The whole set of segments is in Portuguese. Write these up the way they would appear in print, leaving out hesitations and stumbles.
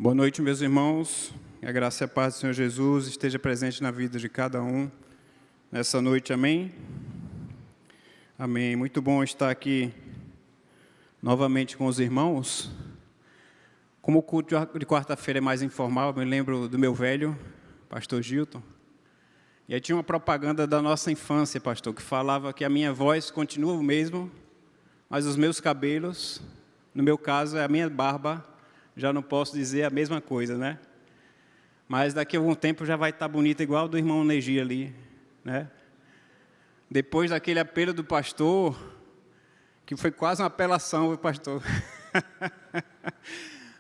Boa noite, meus irmãos. Que a graça e a paz do Senhor Jesus esteja presente na vida de cada um nessa noite, amém? Amém. Muito bom estar aqui novamente com os irmãos. Como o culto de quarta-feira é mais informal, eu me lembro do meu velho, pastor Gilton. E aí tinha uma propaganda da nossa infância, pastor, que falava que a minha voz continua o mesmo, mas os meus cabelos, no meu caso, é a minha barba, já não posso dizer a mesma coisa, né? Mas daqui a algum tempo já vai estar bonita igual do irmão Negi ali, né? Depois daquele apelo do pastor, que foi quase uma apelação, viu, pastor?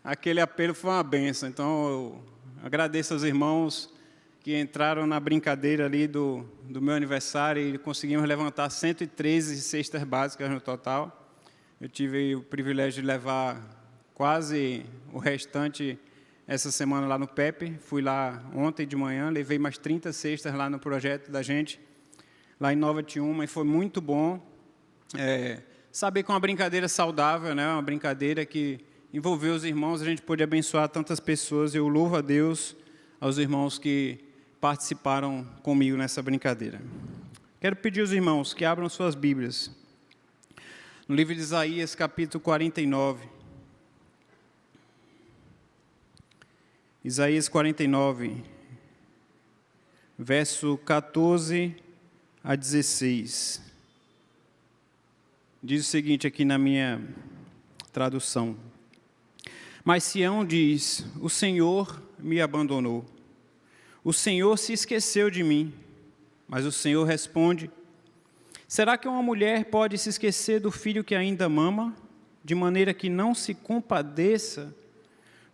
Aquele apelo foi uma bênção. Então, eu agradeço aos irmãos que entraram na brincadeira ali do meu aniversário e conseguimos levantar 113 cestas básicas no total. Eu tive o privilégio de levar quase o restante essa semana lá no PEP. Fui lá ontem de manhã, levei mais 30 cestas lá no projeto da gente, lá em Nova Tiúma, e foi muito bom saber que é uma brincadeira saudável, né? Uma brincadeira que envolveu os irmãos, a gente pôde abençoar tantas pessoas. Eu louvo a Deus, aos irmãos que participaram comigo nessa brincadeira. Quero pedir aos irmãos que abram suas Bíblias no livro de Isaías, capítulo 49. Isaías 49, verso 14 a 16. Diz o seguinte aqui na minha tradução. Mas Sião diz: o Senhor me abandonou. O Senhor se esqueceu de mim. Mas o Senhor responde: será que uma mulher pode se esquecer do filho que ainda mama, de maneira que não se compadeça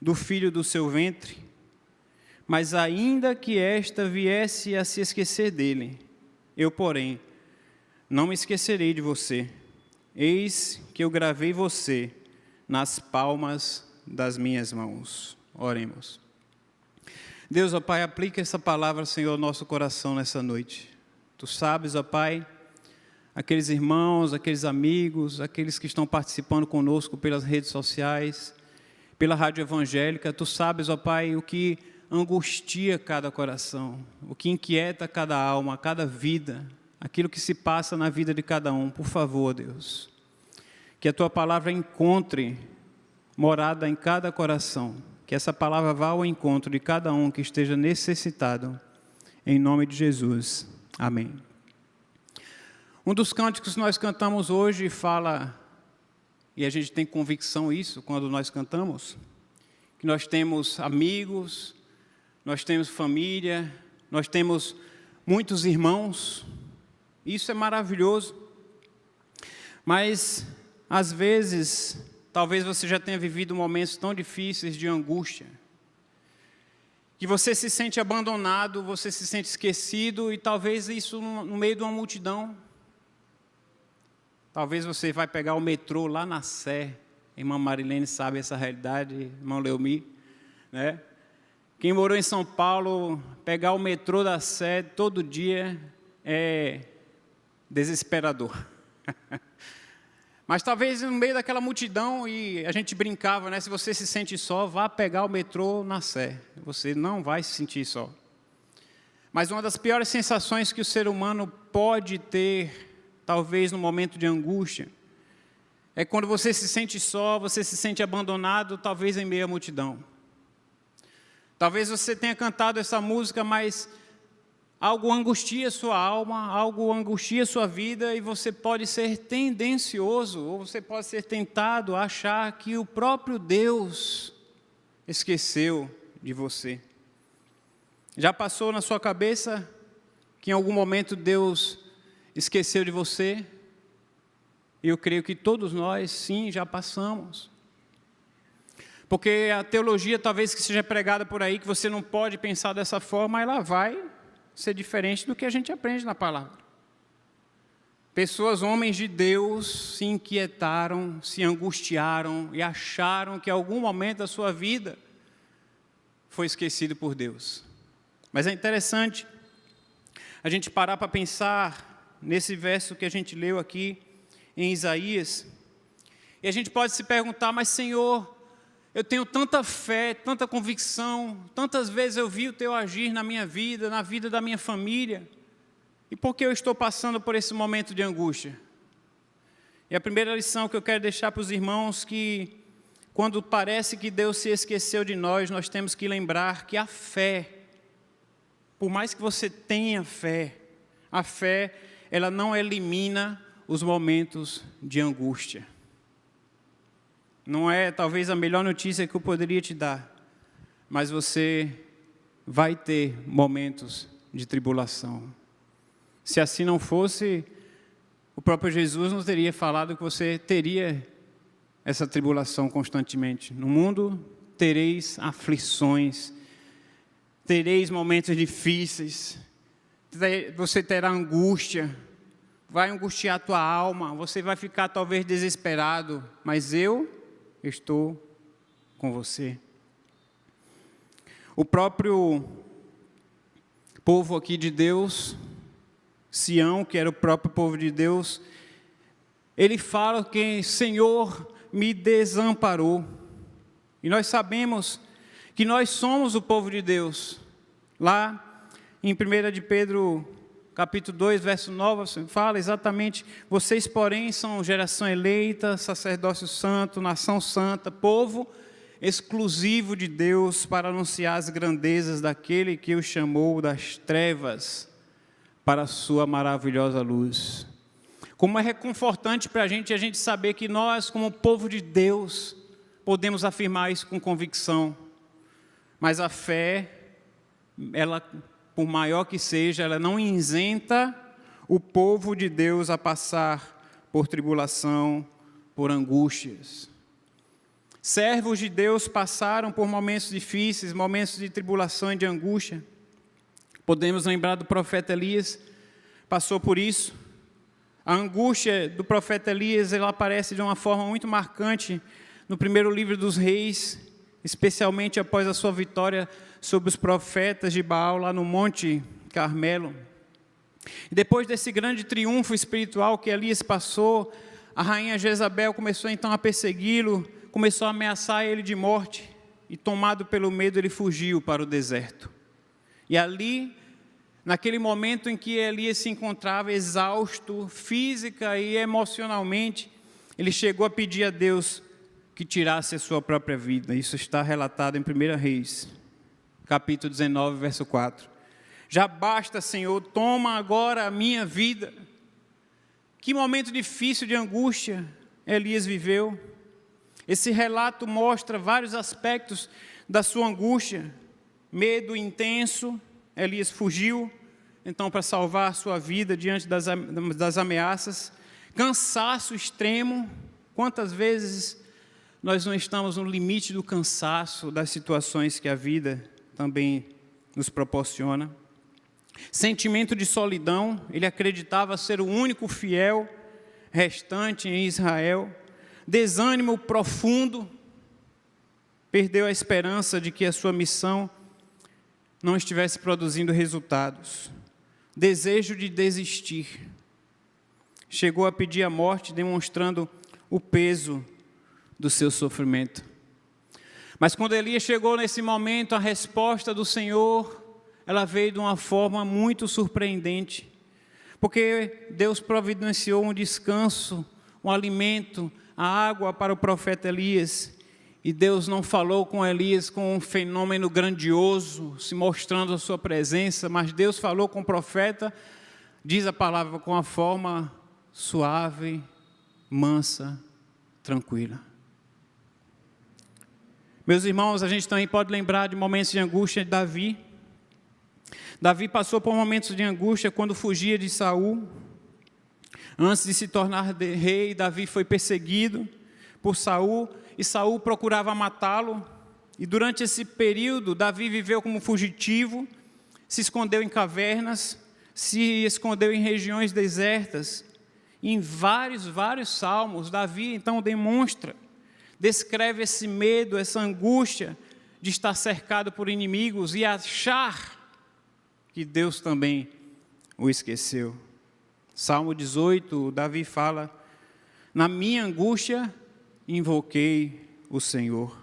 do filho do seu ventre? Mas ainda que esta viesse a se esquecer dele, eu, porém, não me esquecerei de você. Eis que eu gravei você nas palmas das minhas mãos. Oremos. Deus, ó Pai, aplica essa palavra, Senhor, ao nosso coração nessa noite. Tu sabes, ó Pai, aqueles irmãos, aqueles amigos, aqueles que estão participando conosco pelas redes sociais, pela rádio evangélica. Tu sabes, ó Pai, o que angustia cada coração, o que inquieta cada alma, cada vida, aquilo que se passa na vida de cada um. Por favor, Deus, que a Tua palavra encontre morada em cada coração, que essa palavra vá ao encontro de cada um que esteja necessitado, em nome de Jesus. Amém. Um dos cânticos que nós cantamos hoje fala, e a gente tem convicção isso quando nós cantamos, que nós temos amigos, nós temos família, nós temos muitos irmãos. Isso é maravilhoso. Mas, às vezes, talvez você já tenha vivido momentos tão difíceis de angústia, que você se sente abandonado, você se sente esquecido, e talvez isso no meio de uma multidão. Talvez você vai pegar o metrô lá na Sé, irmã Marilene sabe essa realidade, irmão Leomi, né? Quem morou em São Paulo, pegar o metrô da Sé todo dia é desesperador. Mas talvez no meio daquela multidão, e a gente brincava, né? Se você se sente só, vá pegar o metrô na Sé. Você não vai se sentir só. Mas uma das piores sensações que o ser humano pode ter, talvez no momento de angústia, é quando você se sente só, você se sente abandonado, talvez em meio à multidão. Talvez você tenha cantado essa música, mas algo angustia sua alma, algo angustia sua vida, e você pode ser tendencioso, ou você pode ser tentado a achar que o próprio Deus esqueceu de você. Já passou na sua cabeça que em algum momento Deus esqueceu de você? Eu creio que todos nós, sim, já passamos. Porque a teologia talvez que seja pregada por aí, que você não pode pensar dessa forma, ela vai ser diferente do que a gente aprende na palavra. Pessoas, homens de Deus, se inquietaram, se angustiaram e acharam que em algum momento da sua vida foi esquecido por Deus. Mas é interessante a gente parar para pensar nesse verso que a gente leu aqui em Isaías, e a gente pode se perguntar: mas Senhor, Eu tenho tanta fé, tanta convicção, tantas vezes eu vi o teu agir na minha vida, na vida da minha família. E por que eu estou passando por esse momento de angústia? E a primeira lição que eu quero deixar para os irmãos que quando parece que Deus se esqueceu de nós, nós temos que lembrar que a fé, por mais que você tenha fé, a fé, ela não elimina os momentos de angústia. Não é talvez a melhor notícia que eu poderia te dar, mas você vai ter momentos de tribulação. Se assim não fosse, o próprio Jesus nos teria falado que você teria essa tribulação constantemente. No mundo tereis aflições, tereis momentos difíceis, você terá angústia, vai angustiar a tua alma, você vai ficar talvez desesperado, mas eu estou com você. O próprio povo aqui de Deus, Sião, que era o próprio povo de Deus, ele fala que Senhor me desamparou. E nós sabemos que nós somos o povo de Deus. Lá em 1 de Pedro, capítulo 2, verso 9, fala exatamente: vocês, porém, são geração eleita, sacerdócio santo, nação santa, povo exclusivo de Deus, para anunciar as grandezas daquele que o chamou das trevas para a sua maravilhosa luz. Como é reconfortante para a gente saber que nós, como povo de Deus, podemos afirmar isso com convicção. Mas a fé, ela, por maior que seja, ela não isenta o povo de Deus a passar por tribulação, por angústias. Servos de Deus passaram por momentos difíceis, momentos de tribulação e de angústia. Podemos lembrar do profeta Elias, passou por isso. A angústia do profeta Elias, ela aparece de uma forma muito marcante no primeiro livro dos Reis, especialmente após a sua vitória sobre os profetas de Baal, lá no Monte Carmelo. E depois desse grande triunfo espiritual que Elias passou, a rainha Jezabel começou então a persegui-lo, começou a ameaçar ele de morte, e tomado pelo medo ele fugiu para o deserto. E ali, naquele momento em que Elias se encontrava exausto, física e emocionalmente, ele chegou a pedir a Deus que tirasse a sua própria vida. Isso está relatado em 1 Reis, capítulo 19, verso 4. Já basta, Senhor, toma agora a minha vida. Que momento difícil de angústia Elias viveu. Esse relato mostra vários aspectos da sua angústia. Medo intenso, Elias fugiu, então, para salvar a sua vida diante das ameaças. Cansaço extremo. Quantas vezes nós não estamos no limite do cansaço das situações que a vida também nos proporciona. Sentimento de solidão, ele acreditava ser o único fiel restante em Israel. Desânimo profundo, perdeu a esperança de que a sua missão não estivesse produzindo resultados. Desejo de desistir. Chegou a pedir a morte, demonstrando o peso do seu sofrimento. Mas quando Elias chegou nesse momento, a resposta do Senhor, ela veio de uma forma muito surpreendente. Porque Deus providenciou um descanso, um alimento, a água para o profeta Elias. E Deus não falou com Elias com um fenômeno grandioso, se mostrando a sua presença, mas Deus falou com o profeta, diz a palavra, com a forma suave, mansa, tranquila. Meus irmãos, a gente também pode lembrar de momentos de angústia de Davi. Davi passou por momentos de angústia quando fugia de Saul. Antes de se tornar rei, Davi foi perseguido por Saul, e Saul procurava matá-lo. E durante esse período, Davi viveu como fugitivo, se escondeu em cavernas, se escondeu em regiões desertas. E em vários salmos, Davi então descreve esse medo, essa angústia de estar cercado por inimigos e achar que Deus também o esqueceu. Salmo 18, Davi fala: na minha angústia invoquei o Senhor.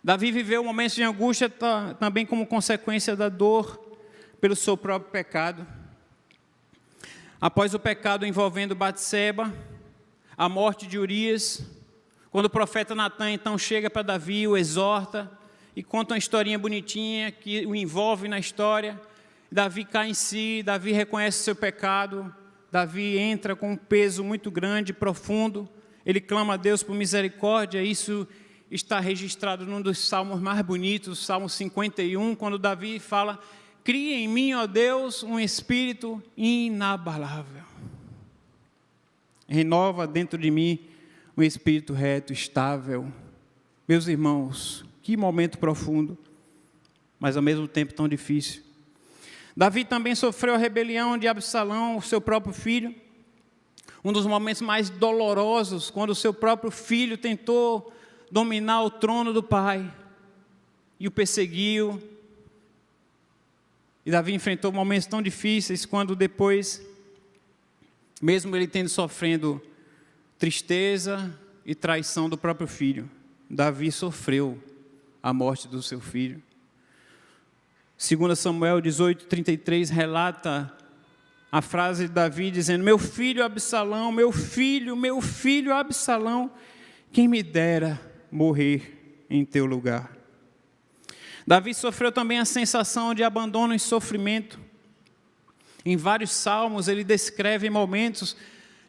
Davi viveu momentos de angústia também como consequência da dor pelo seu próprio pecado. Após o pecado envolvendo Batseba, a morte de Urias, quando o profeta Natan então chega para Davi, o exorta e conta uma historinha bonitinha que o envolve na história. Davi cai em si, Davi reconhece seu pecado, Davi entra com um peso muito grande, profundo, ele clama a Deus por misericórdia. Isso está registrado num dos salmos mais bonitos, o Salmo 51, quando Davi fala: cria em mim, ó Deus, um espírito inabalável. Renova dentro de mim um espírito reto, estável. Meus irmãos, que momento profundo, mas ao mesmo tempo tão difícil. Davi também sofreu a rebelião de Absalão, o seu próprio filho. Um dos momentos mais dolorosos, quando o seu próprio filho tentou dominar o trono do pai e o perseguiu. E Davi enfrentou momentos tão difíceis, quando depois, mesmo ele tendo sofrendo tristeza e traição do próprio filho, Davi sofreu a morte do seu filho. 2 Samuel 18:33 relata a frase de Davi dizendo: meu filho Absalão, meu filho Absalão, quem me dera morrer em teu lugar. Davi sofreu também a sensação de abandono e sofrimento. Em vários salmos ele descreve momentos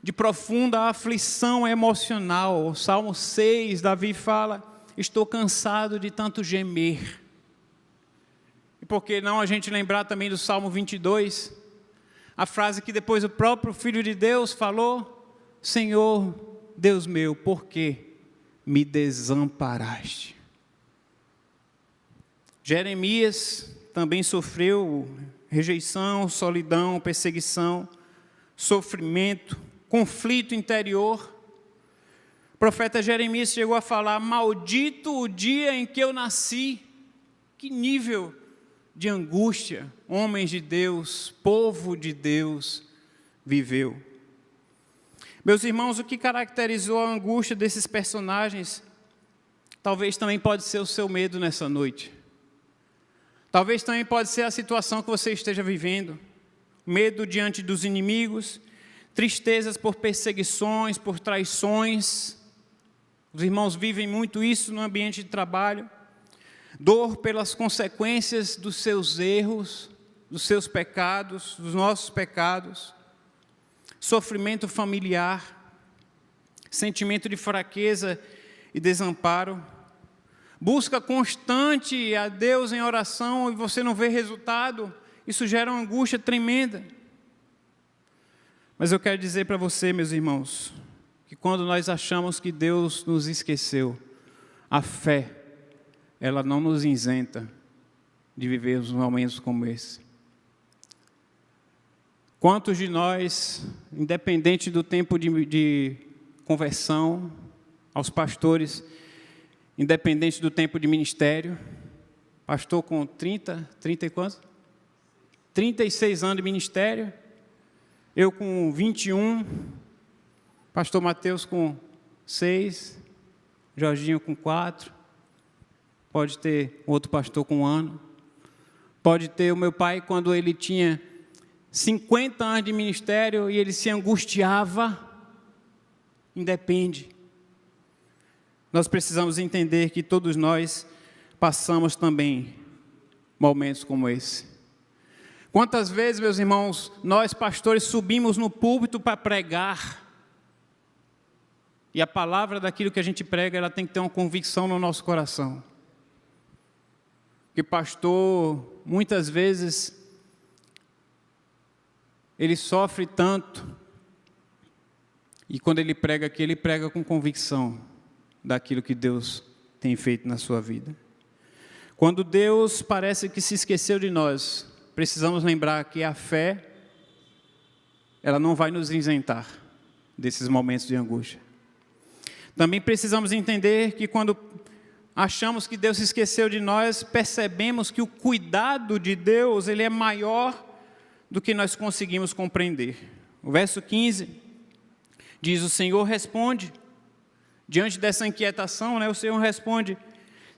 de profunda aflição emocional. O Salmo 6, Davi fala: estou cansado de tanto gemer. E por que não a gente lembrar também do Salmo 22, a frase que depois o próprio Filho de Deus falou: Senhor, Deus meu, por que me desamparaste? Jeremias também sofreu rejeição, solidão, perseguição, sofrimento, conflito interior. O profeta Jeremias chegou a falar: maldito o dia em que eu nasci. Que nível de angústia homens de Deus, povo de Deus, viveu. Meus irmãos, o que caracterizou a angústia desses personagens, talvez também pode ser o seu medo nessa noite. Talvez também pode ser a situação que você esteja vivendo. Medo diante dos inimigos, tristezas por perseguições, por traições. Os irmãos vivem muito isso no ambiente de trabalho. Dor pelas consequências dos seus erros, dos seus pecados, dos nossos pecados. Sofrimento familiar, sentimento de fraqueza e desamparo. Busca constante a Deus em oração e você não vê resultado. Isso gera uma angústia tremenda. Mas eu quero dizer para você, meus irmãos, que quando nós achamos que Deus nos esqueceu, a fé, ela não nos isenta de viver os momentos como esse. Quantos de nós, independente do tempo de conversão, aos pastores, independente do tempo de ministério, pastor com 30 e quantos? 36 anos de ministério, eu com 21, pastor Mateus com 6, Jorginho com 4, pode ter outro pastor com 1 ano, pode ter o meu pai quando ele tinha 50 anos de ministério e ele se angustiava. Independe. Nós precisamos entender que todos nós passamos também momentos como esse. Quantas vezes, meus irmãos, nós pastores subimos no púlpito para pregar, e a palavra daquilo que a gente prega, ela tem que ter uma convicção no nosso coração. Porque pastor, muitas vezes, ele sofre tanto, e quando ele prega aqui, ele prega com convicção daquilo que Deus tem feito na sua vida. Quando Deus parece que se esqueceu de nós, precisamos lembrar que a fé, ela não vai nos isentar desses momentos de angústia. Também precisamos entender que quando achamos que Deus se esqueceu de nós, percebemos que o cuidado de Deus, ele é maior do que nós conseguimos compreender. O verso 15 diz: o Senhor responde, diante dessa inquietação, o Senhor responde: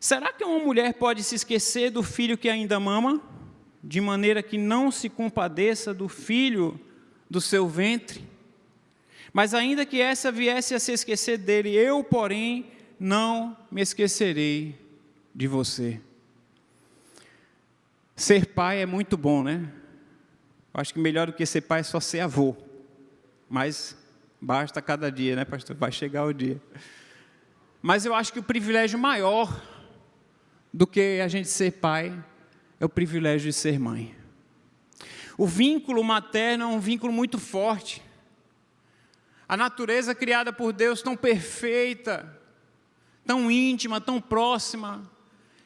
Será que uma mulher pode se esquecer do filho que ainda mama, de maneira que não se compadeça do filho do seu ventre? Mas ainda que essa viesse a se esquecer dele, eu, porém, não me esquecerei de você. Ser pai é muito bom, né? Eu acho que melhor do que ser pai é só ser avô. Mas basta cada dia, né, pastor? Vai chegar o dia. Mas eu acho que o privilégio maior do que a gente ser pai é o privilégio de ser mãe. O vínculo materno é um vínculo muito forte. A natureza criada por Deus tão perfeita, tão íntima, tão próxima,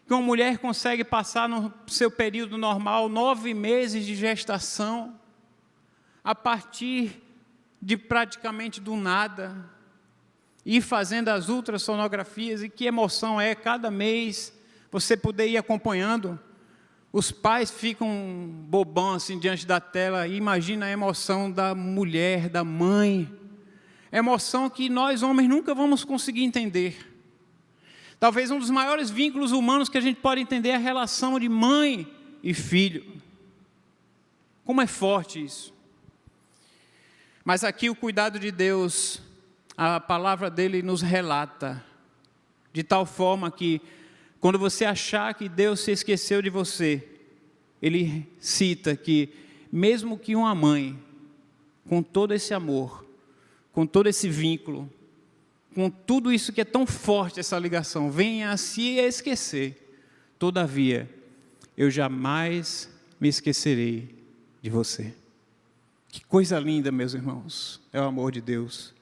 que uma mulher consegue passar no seu período normal 9 meses de gestação, a partir de praticamente do nada, ir fazendo as ultrassonografias, e que emoção é cada mês você poder ir acompanhando. Os pais ficam bobão assim diante da tela, e imagina a emoção da mulher, da mãe, emoção que nós homens nunca vamos conseguir entender. Talvez um dos maiores vínculos humanos que a gente pode entender é a relação de mãe e filho. Como é forte isso. Mas aqui o cuidado de Deus, a palavra dele nos relata, de tal forma que, quando você achar que Deus se esqueceu de você, ele cita que, mesmo que uma mãe, com todo esse amor, com todo esse vínculo, com tudo isso que é tão forte, essa ligação, venha a se esquecer, todavia, eu jamais me esquecerei de você. Que coisa linda, meus irmãos, é o amor de Deus.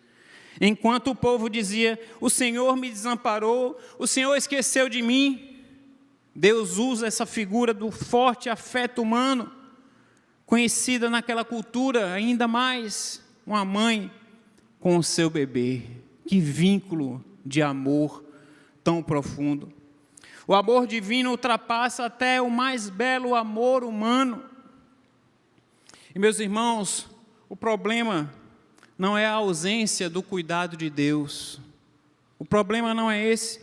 Enquanto o povo dizia, o Senhor me desamparou, o Senhor esqueceu de mim, Deus usa essa figura do forte afeto humano, conhecida naquela cultura ainda mais, uma mãe com o seu bebê. Que vínculo de amor tão profundo. O amor divino ultrapassa até o mais belo amor humano. E, meus irmãos, o problema não é a ausência do cuidado de Deus. O problema não é esse.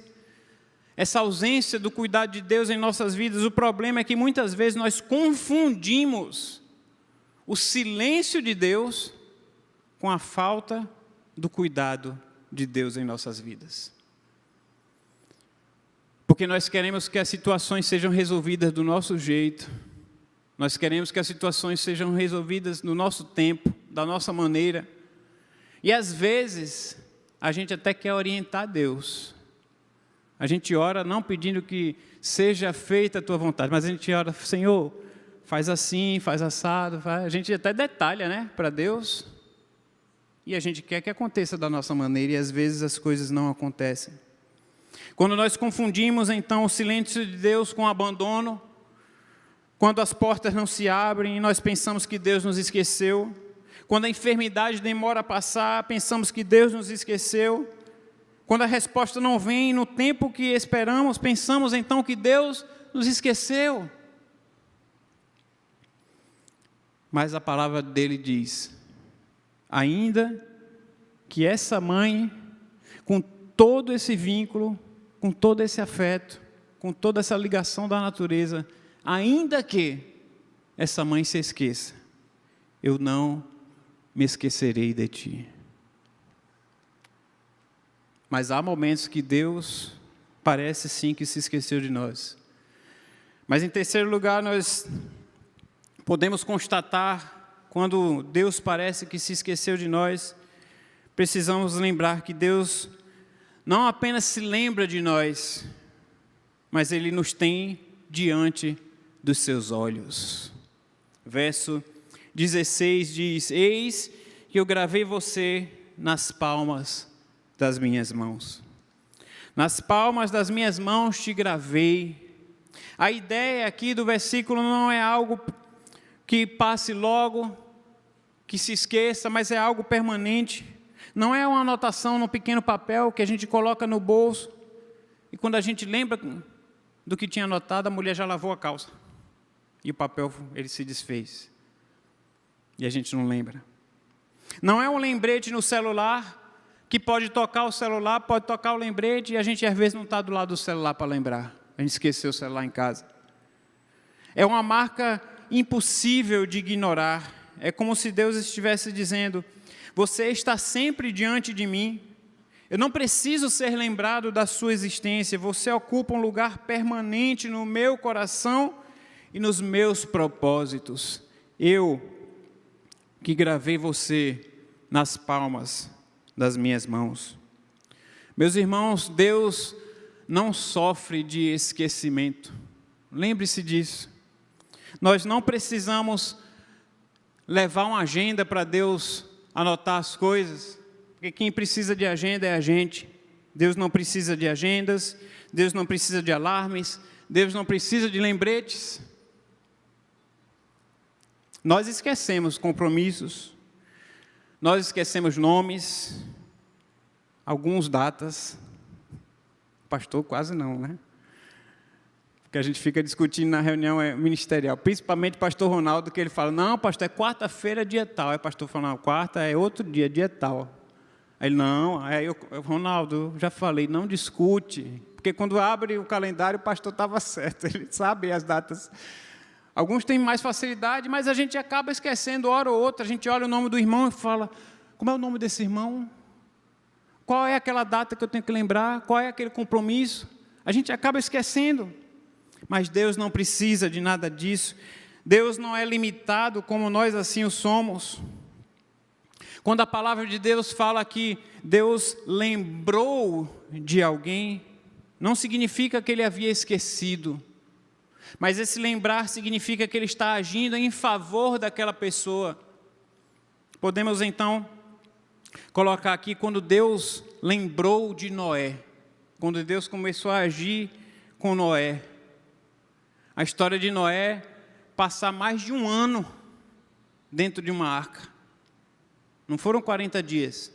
Essa ausência do cuidado de Deus em nossas vidas, o problema é que muitas vezes nós confundimos o silêncio de Deus com a falta do cuidado de Deus em nossas vidas. Porque nós queremos que as situações sejam resolvidas do nosso jeito, nós queremos que as situações sejam resolvidas no nosso tempo, da nossa maneira, e às vezes a gente até quer orientar Deus. A gente ora não pedindo que seja feita a tua vontade, mas a gente ora, Senhor, faz assim, faz assado, faz. A gente até detalha, né, para Deus. E a gente quer que aconteça da nossa maneira, e às vezes as coisas não acontecem. Quando nós confundimos então o silêncio de Deus com o abandono, quando as portas não se abrem e nós pensamos que Deus nos esqueceu, quando a enfermidade demora a passar, pensamos que Deus nos esqueceu, quando a resposta não vem no tempo que esperamos, pensamos então que Deus nos esqueceu. Mas a palavra dele diz, ainda que essa mãe, com todo esse vínculo, com todo esse afeto, com toda essa ligação da natureza, ainda que essa mãe se esqueça, eu não me esquecerei de ti. Mas há momentos que Deus parece sim que se esqueceu de nós. Mas em terceiro lugar, nós podemos constatar, quando Deus parece que se esqueceu de nós, precisamos lembrar que Deus não apenas se lembra de nós, mas Ele nos tem diante dos seus olhos. Verso 16 diz, eis que eu gravei você nas palmas das minhas mãos. Nas palmas das minhas mãos te gravei. A ideia aqui do versículo não é algo que passe logo, que se esqueça, mas é algo permanente. Não é uma anotação num pequeno papel que a gente coloca no bolso, e quando a gente lembra do que tinha anotado, a mulher já lavou a calça, e o papel ele se desfez, e a gente não lembra. Não é um lembrete no celular, que pode tocar o celular, pode tocar o lembrete, e a gente às vezes não está do lado do celular para lembrar. a gente esqueceu o celular em casa. É uma marca impossível de ignorar. É como se Deus estivesse dizendo: você está sempre diante de mim. Eu não preciso ser lembrado da sua existência. Você ocupa um lugar permanente no meu coração e nos meus propósitos. Eu que gravei você nas palmas das minhas mãos. Meus irmãos, Deus não sofre de esquecimento. Lembre-se disso. Nós não precisamos levar uma agenda para Deus anotar as coisas, porque quem precisa de agenda é a gente. Deus não precisa de agendas, Deus não precisa de alarmes, Deus não precisa de lembretes. Nós esquecemos compromissos, nós esquecemos nomes, alguns datas. Pastor quase não, né? Porque a gente fica discutindo na reunião ministerial, principalmente o pastor Ronaldo, que ele fala: não, pastor, é quarta-feira, dia tal. Aí o pastor fala: não, quarta é outro dia, dia tal. Aí ele: não, Ronaldo, eu já falei, não discute. Porque quando abre o calendário, o pastor estava certo, ele sabe as datas. Alguns têm mais facilidade, mas a gente acaba esquecendo, hora ou outra. A gente olha o nome do irmão e fala: como é o nome desse irmão? Qual é aquela data que eu tenho que lembrar? Qual é aquele compromisso? A gente acaba esquecendo. Mas Deus não precisa de nada disso. Deus não é limitado como nós assim o somos. Quando a palavra de Deus fala que Deus lembrou de alguém, não significa que ele havia esquecido. Mas esse lembrar significa que ele está agindo em favor daquela pessoa. Podemos então colocar aqui quando Deus lembrou de Noé. Quando Deus começou a agir com Noé. A história de Noé passar mais de um ano dentro de uma arca. Não foram 40 dias.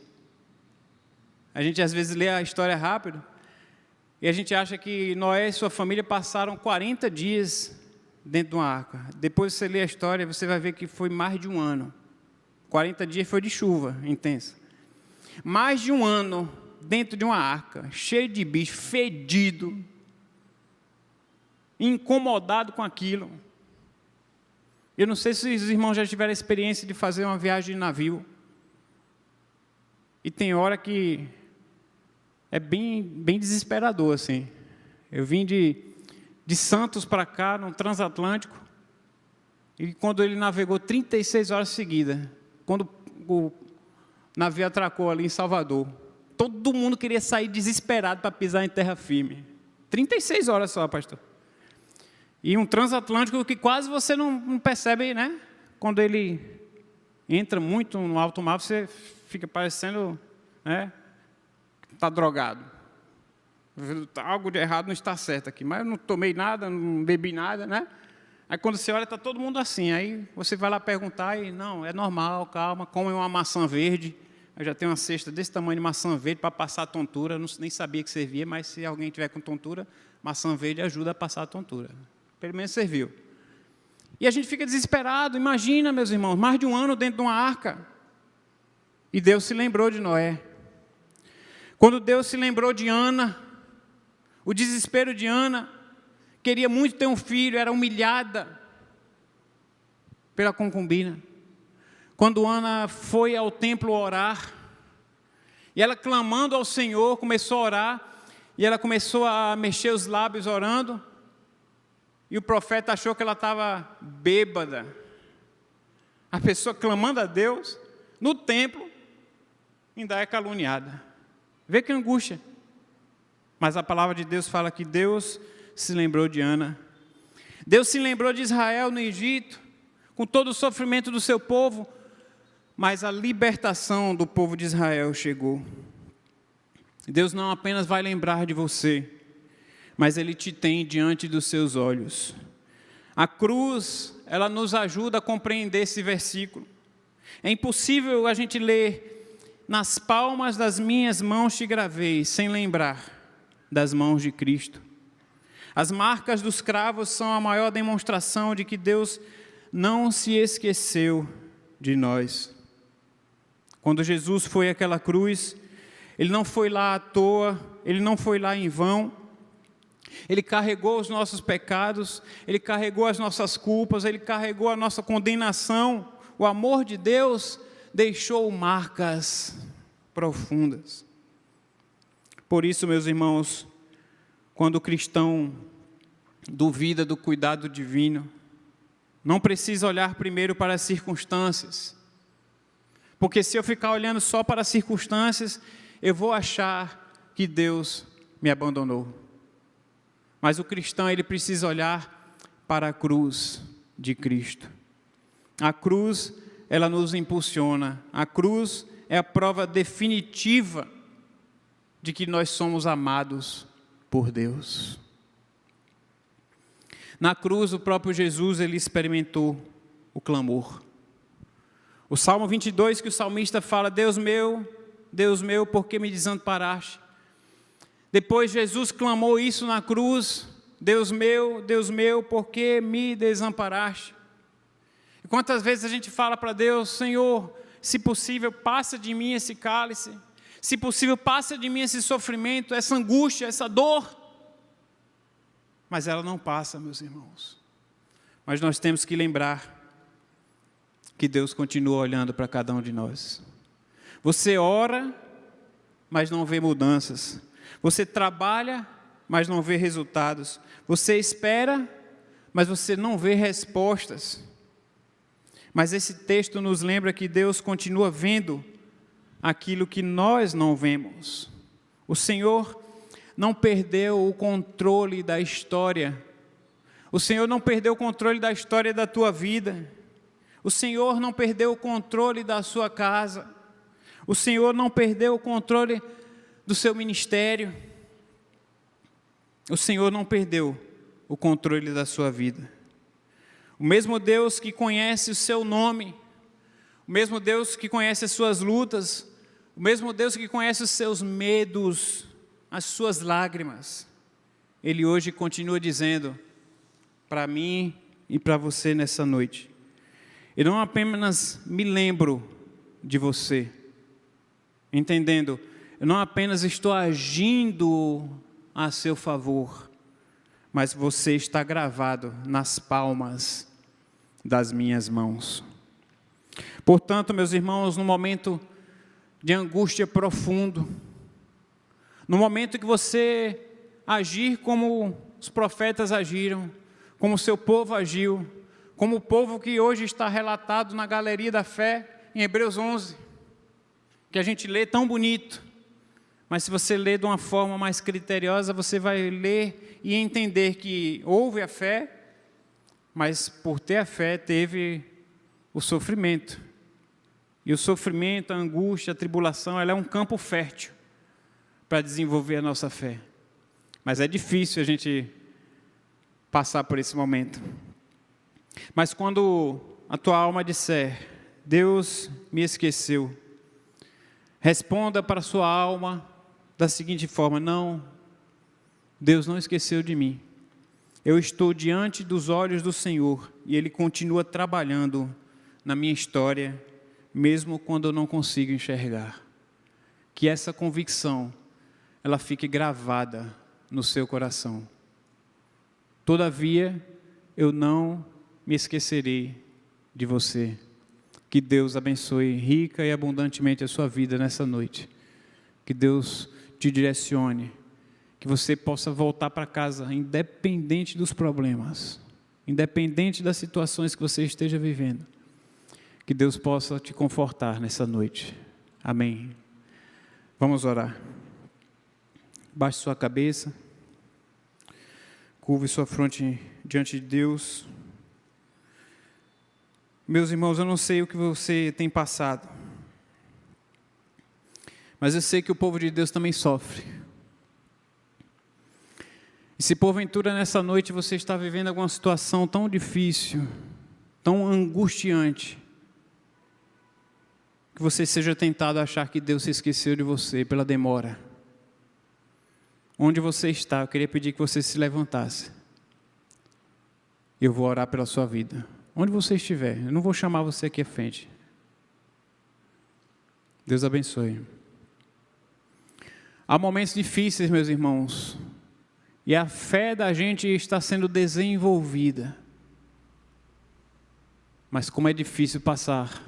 A gente às vezes lê a história rápido e a gente acha que Noé e sua família passaram 40 dias dentro de uma arca. Depois você lê a história, você vai ver que foi mais de um ano. 40 dias foi de chuva intensa. Mais de um ano dentro de uma arca, cheio de bicho, fedido, incomodado com aquilo. Eu não sei se os irmãos já tiveram a experiência de fazer uma viagem de navio. E tem hora que é bem desesperador, assim. Eu vim de Santos para cá, num transatlântico, e quando ele navegou 36 horas seguidas, quando o navio atracou ali em Salvador, todo mundo queria sair desesperado para pisar em terra firme. 36 horas só, pastor. E um transatlântico que quase você não percebe, né? Quando ele entra muito no alto mar, você fica parecendo, né? Está drogado. Algo de errado não está certo aqui. Mas eu não tomei nada, não bebi nada, né? Aí quando você olha, está todo mundo assim. Aí você vai lá perguntar e, não, é normal, calma, come uma maçã verde. Eu já tenho uma cesta desse tamanho de maçã verde para passar a tontura. Eu nem sabia que servia, mas se alguém tiver com tontura, maçã verde ajuda a passar a tontura. Pelo menos serviu. E a gente fica desesperado. Imagina, meus irmãos, mais de um ano dentro de uma arca. E Deus se lembrou de Noé. Quando Deus se lembrou de Ana, o desespero de Ana, queria muito ter um filho, era humilhada pela concubina. Quando Ana foi ao templo orar, e ela clamando ao Senhor, começou a orar, e ela começou a mexer os lábios orando, e o profeta achou que ela estava bêbada. A pessoa clamando a Deus, no templo, ainda é caluniada. Vê que angústia. Mas a palavra de Deus fala que Deus se lembrou de Ana. Deus se lembrou de Israel no Egito, com todo o sofrimento do seu povo, mas a libertação do povo de Israel chegou. Deus não apenas vai lembrar de você, mas Ele te tem diante dos seus olhos. A cruz, ela nos ajuda a compreender esse versículo. É impossível a gente ler: nas palmas das minhas mãos te gravei, sem lembrar das mãos de Cristo. As marcas dos cravos são a maior demonstração de que Deus não se esqueceu de nós. Quando Jesus foi àquela cruz, Ele não foi lá à toa, Ele não foi lá em vão. Ele carregou os nossos pecados, Ele carregou as nossas culpas, Ele carregou a nossa condenação. O amor de Deus deixou marcas profundas. Por isso, meus irmãos, quando o cristão duvida do cuidado divino, não precisa olhar primeiro para as circunstâncias, porque se eu ficar olhando só para as circunstâncias, eu vou achar que Deus me abandonou. Mas o cristão, ele precisa olhar para a cruz de Cristo. A cruz, ela nos impulsiona. A cruz é a prova definitiva de que nós somos amados por Deus. Na cruz, o próprio Jesus, ele experimentou o clamor. O Salmo 22, que o salmista fala: Deus meu, por que me desamparaste? Depois Jesus clamou isso na cruz: Deus meu, por que me desamparaste? E quantas vezes a gente fala para Deus: Senhor, se possível, passa de mim esse cálice. Se possível, passa de mim esse sofrimento, essa angústia, essa dor. Mas ela não passa, meus irmãos. Mas nós temos que lembrar que Deus continua olhando para cada um de nós. Você ora, mas não vê mudanças. Você trabalha, mas não vê resultados. Você espera, mas você não vê respostas. Mas esse texto nos lembra que Deus continua vendo aquilo que nós não vemos. O Senhor não perdeu o controle da história. O Senhor não perdeu o controle da história da tua vida. O Senhor não perdeu o controle da sua casa. O Senhor não perdeu o controle do seu ministério. O Senhor não perdeu o controle da sua vida. O mesmo Deus que conhece o seu nome, o mesmo Deus que conhece as suas lutas, o mesmo Deus que conhece os seus medos, as suas lágrimas, Ele hoje continua dizendo para mim e para você nessa noite: eu não apenas me lembro de você, entendendo, eu não apenas estou agindo a seu favor, mas você está gravado nas palmas das minhas mãos. Portanto, meus irmãos, no momento de angústia profundo, no momento que você agir como os profetas agiram, como o seu povo agiu, como o povo que hoje está relatado na galeria da fé, em Hebreus 11, que a gente lê tão bonito, mas se você ler de uma forma mais criteriosa, você vai ler e entender que houve a fé, mas por ter a fé teve o sofrimento. E o sofrimento, a angústia, a tribulação, ela é um campo fértil para desenvolver a nossa fé. Mas é difícil a gente passar por esse momento. Mas quando a tua alma disser: Deus me esqueceu, responda para a sua alma da seguinte forma: não, Deus não esqueceu de mim. Eu estou diante dos olhos do Senhor e Ele continua trabalhando na minha história, mesmo quando eu não consigo enxergar. Que essa convicção, ela fique gravada no seu coração. Todavia, eu não me esquecerei de você. Que Deus abençoe rica e abundantemente a sua vida nessa noite. Que Deus te direcione. Que você possa voltar para casa, independente dos problemas, independente das situações que você esteja vivendo. Que Deus possa te confortar nessa noite. Amém. Vamos orar. Baixe sua cabeça. Curve sua fronte diante de Deus. Meus irmãos, eu não sei o que você tem passado, mas eu sei que o povo de Deus também sofre. E se porventura nessa noite você está vivendo alguma situação tão difícil, tão angustiante, que você seja tentado a achar que Deus se esqueceu de você pela demora. Onde você está, eu queria pedir que você se levantasse. Eu vou orar pela sua vida. Onde você estiver, eu não vou chamar você aqui à frente. Deus abençoe. Há momentos difíceis, meus irmãos. E a fé da gente está sendo desenvolvida. Mas como é difícil passar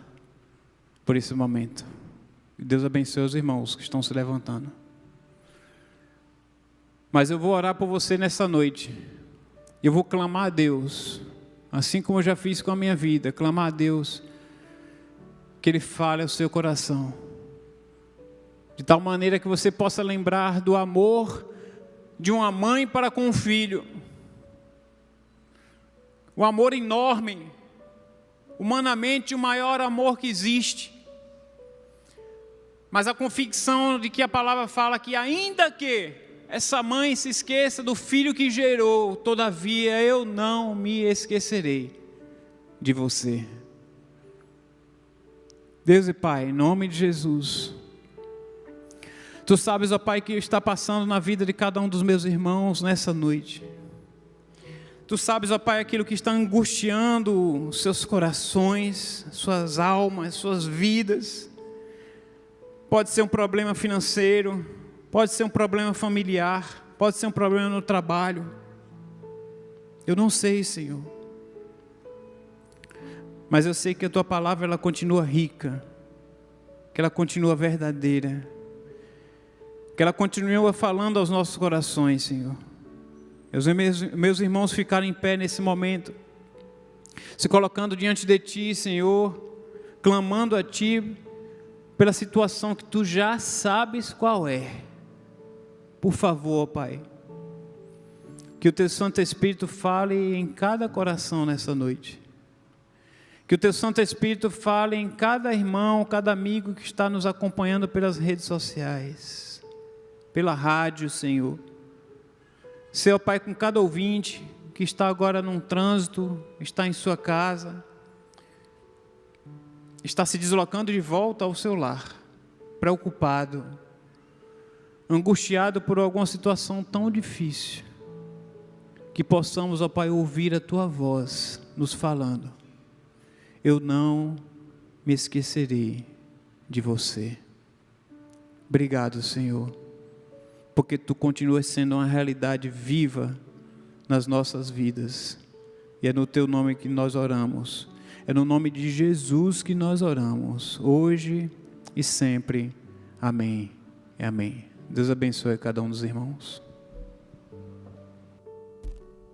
por esse momento. Deus abençoe os irmãos que estão se levantando. Mas eu vou orar por você nessa noite. Eu vou clamar a Deus, assim como eu já fiz com a minha vida, clamar a Deus que Ele fale ao seu coração, de tal maneira que você possa lembrar do amor de uma mãe para com um filho, o amor enorme, humanamente o maior amor que existe, mas a convicção de que a palavra fala que ainda que essa mãe se esqueça do filho que gerou, todavia eu não me esquecerei de você. Deus e Pai, em nome de Jesus, Tu sabes, ó Pai, que está passando na vida de cada um dos meus irmãos nessa noite. Tu sabes, ó Pai, aquilo que está angustiando os seus corações, suas almas, suas vidas. Pode ser um problema financeiro, pode ser um problema familiar, pode ser um problema no trabalho. Eu não sei, Senhor. Mas eu sei que a Tua palavra ela continua rica, que ela continua verdadeira, que ela continua falando aos nossos corações, Senhor. Meus irmãos ficaram em pé nesse momento, se colocando diante de Ti, Senhor, clamando a Ti pela situação que Tu já sabes qual é. Por favor, Pai, que o Teu Santo Espírito fale em cada coração nessa noite. Que o Teu Santo Espírito fale em cada irmão, cada amigo que está nos acompanhando pelas redes sociais, pela rádio, Senhor. Seu Pai, com cada ouvinte que está agora num trânsito, está em sua casa, está se deslocando de volta ao seu lar, preocupado, angustiado por alguma situação tão difícil, que possamos, ó Pai, ouvir a Tua voz nos falando: eu não me esquecerei de você. Obrigado, Senhor, porque Tu continuas sendo uma realidade viva nas nossas vidas, e é no Teu nome que nós oramos, é no nome de Jesus que nós oramos, hoje e sempre. Amém e amém. Deus abençoe cada um dos irmãos.